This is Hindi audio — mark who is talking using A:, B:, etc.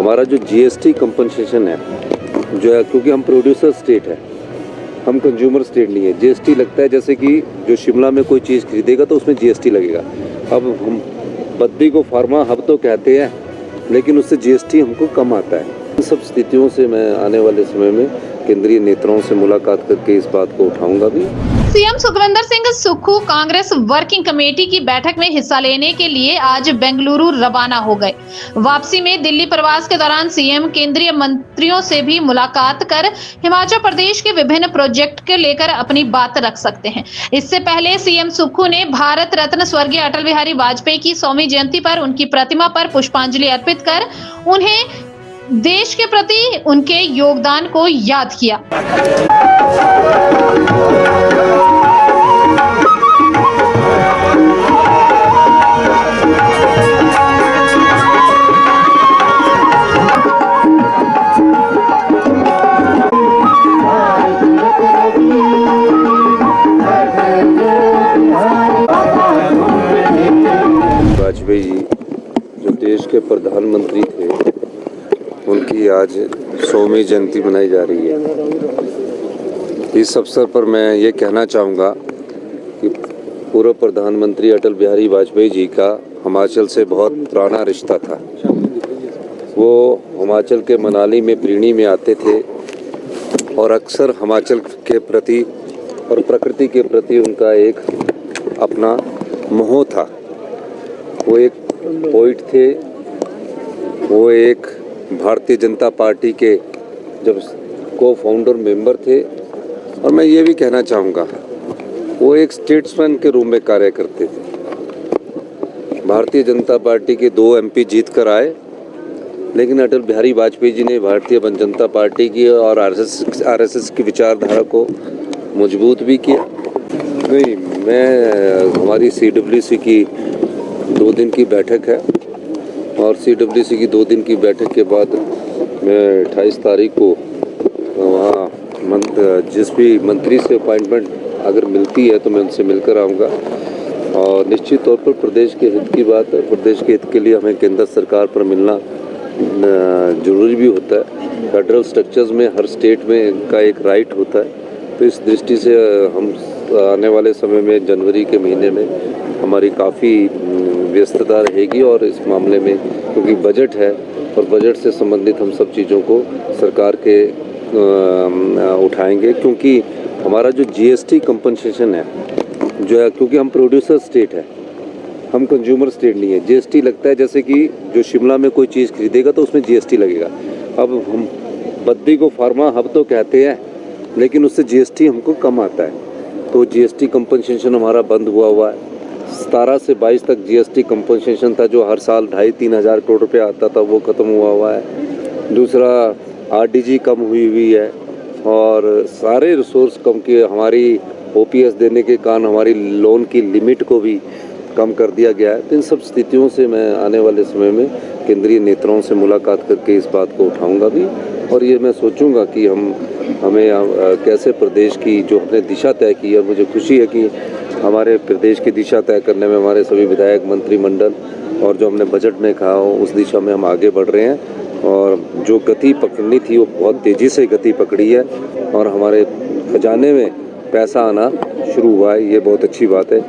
A: हमारा जो जीएसटी कंपनसेशन है जो है, क्योंकि हम प्रोड्यूसर स्टेट है, हम कंज्यूमर स्टेट नहीं है। जीएसटी लगता है जैसे कि जो शिमला में कोई चीज़ खरीदेगा तो उसमें जीएसटी लगेगा। अब हम बद्दी को फार्मा हब तो कहते हैं, लेकिन उससे जीएसटी हमको कम आता है। इन सब स्थितियों से मैं आने वाले समय में केंद्रीय नेताओं से मुलाकात करके इस बात को उठाऊंगा भी।
B: CM Sukhvinder Singh Sukhu Congress working committee की बैठक में हिस्सा लेने के लिए आज बेंगलुरु रवाना हो गए। वापसी में दिल्ली प्रवास के दौरान सीएम केंद्रीय मंत्रियों से भी मुलाकात कर हिमाचल प्रदेश के विभिन्न प्रोजेक्ट के लेकर अपनी बात रख सकते हैं। इससे पहले सीएम सुक्खू ने भारत रत्न स्वर्गीय अटल बिहारी वाजपेयी की 100वीं जयंती पर उनकी प्रतिमा पर पुष्पांजलि अर्पित कर उन्हें देश के प्रति उनके योगदान को याद किया।
A: वाजपेयी जी जो देश के प्रधानमंत्री थे, उनकी आज 100वीं जयंती मनाई जा रही है। इस अवसर पर मैं ये कहना चाहूँगा कि पूर्व प्रधानमंत्री अटल बिहारी वाजपेयी जी का हिमाचल से बहुत पुराना रिश्ता था। वो हिमाचल के मनाली में प्रीणी में आते थे और अक्सर हिमाचल के प्रति और प्रकृति के प्रति उनका एक अपना मोह था। वो एक पोइट थे, वो एक भारतीय जनता पार्टी के जब को फाउंडर मेंबर थे, और मैं ये भी कहना चाहूँगा वो एक स्टेट्समैन के रूप में कार्य करते थे। भारतीय जनता पार्टी के 2 एमपी जीत कर आए, लेकिन अटल बिहारी वाजपेयी जी ने भारतीय जनता पार्टी की और आरएसएस की विचारधारा को मजबूत भी किया। नहीं, मैं हमारी सीडब्ल्यूसी की 2 दिन की बैठक है, और सीडब्ल्यूसी की 2 दिन की बैठक के बाद मैं 28 तारीख को वहाँ जिस भी मंत्री से अपॉइंटमेंट अगर मिलती है तो मैं उनसे मिलकर आऊँगा। और निश्चित तौर पर प्रदेश के हित की बात है, प्रदेश के हित के लिए हमें केंद्र सरकार पर मिलना ज़रूरी भी होता है। फेडरल स्ट्रक्चर्स में हर स्टेट में इनका एक राइट होता है। तो इस दृष्टि से हम आने वाले समय में जनवरी के महीने में हमारी काफ़ी व्यस्तता रहेगी, और इस मामले में क्योंकि बजट है और बजट से संबंधित हम सब चीज़ों को सरकार के उठाएंगे। क्योंकि हमारा जो जीएसटी कंपनसेशन है जो है, क्योंकि हम प्रोड्यूसर स्टेट है, हम कंज्यूमर स्टेट नहीं है। जीएसटी लगता है जैसे कि जो शिमला में कोई चीज़ खरीदेगा तो उसमें जीएसटी लगेगा। अब हम बद्दी को फार्मा हब तो कहते हैं, लेकिन उससे जीएसटी हमको कम आता है। तो जीएसटी कंपनसेशन हमारा बंद हुआ है। 17 से 22 तक जीएसटी कंपनसेशन था, जो हर साल 2.5-3 हज़ार करोड़ रुपया आता था, वो ख़त्म हुआ है। दूसरा आरडीजी कम हुई है, और सारे रिसोर्स कम किए। हमारी ओपीएस देने के कारण हमारी लोन की लिमिट को भी कम कर दिया गया है। तो इन सब स्थितियों से मैं आने वाले समय में केंद्रीय नेताओं से मुलाकात करके इस बात को उठाऊंगा भी, और ये मैं सोचूंगा कि हमें कैसे प्रदेश की जो हमने दिशा तय की है। मुझे खुशी है कि हमारे प्रदेश की दिशा तय करने में हमारे सभी विधायक, मंत्रिमंडल और जो हमने बजट में कहा हो उस दिशा में हम आगे बढ़ रहे हैं, और जो गति पकड़नी थी वो बहुत तेज़ी से गति पकड़ी है, और हमारे खजाने में पैसा आना शुरू हुआ है। ये बहुत अच्छी बात है।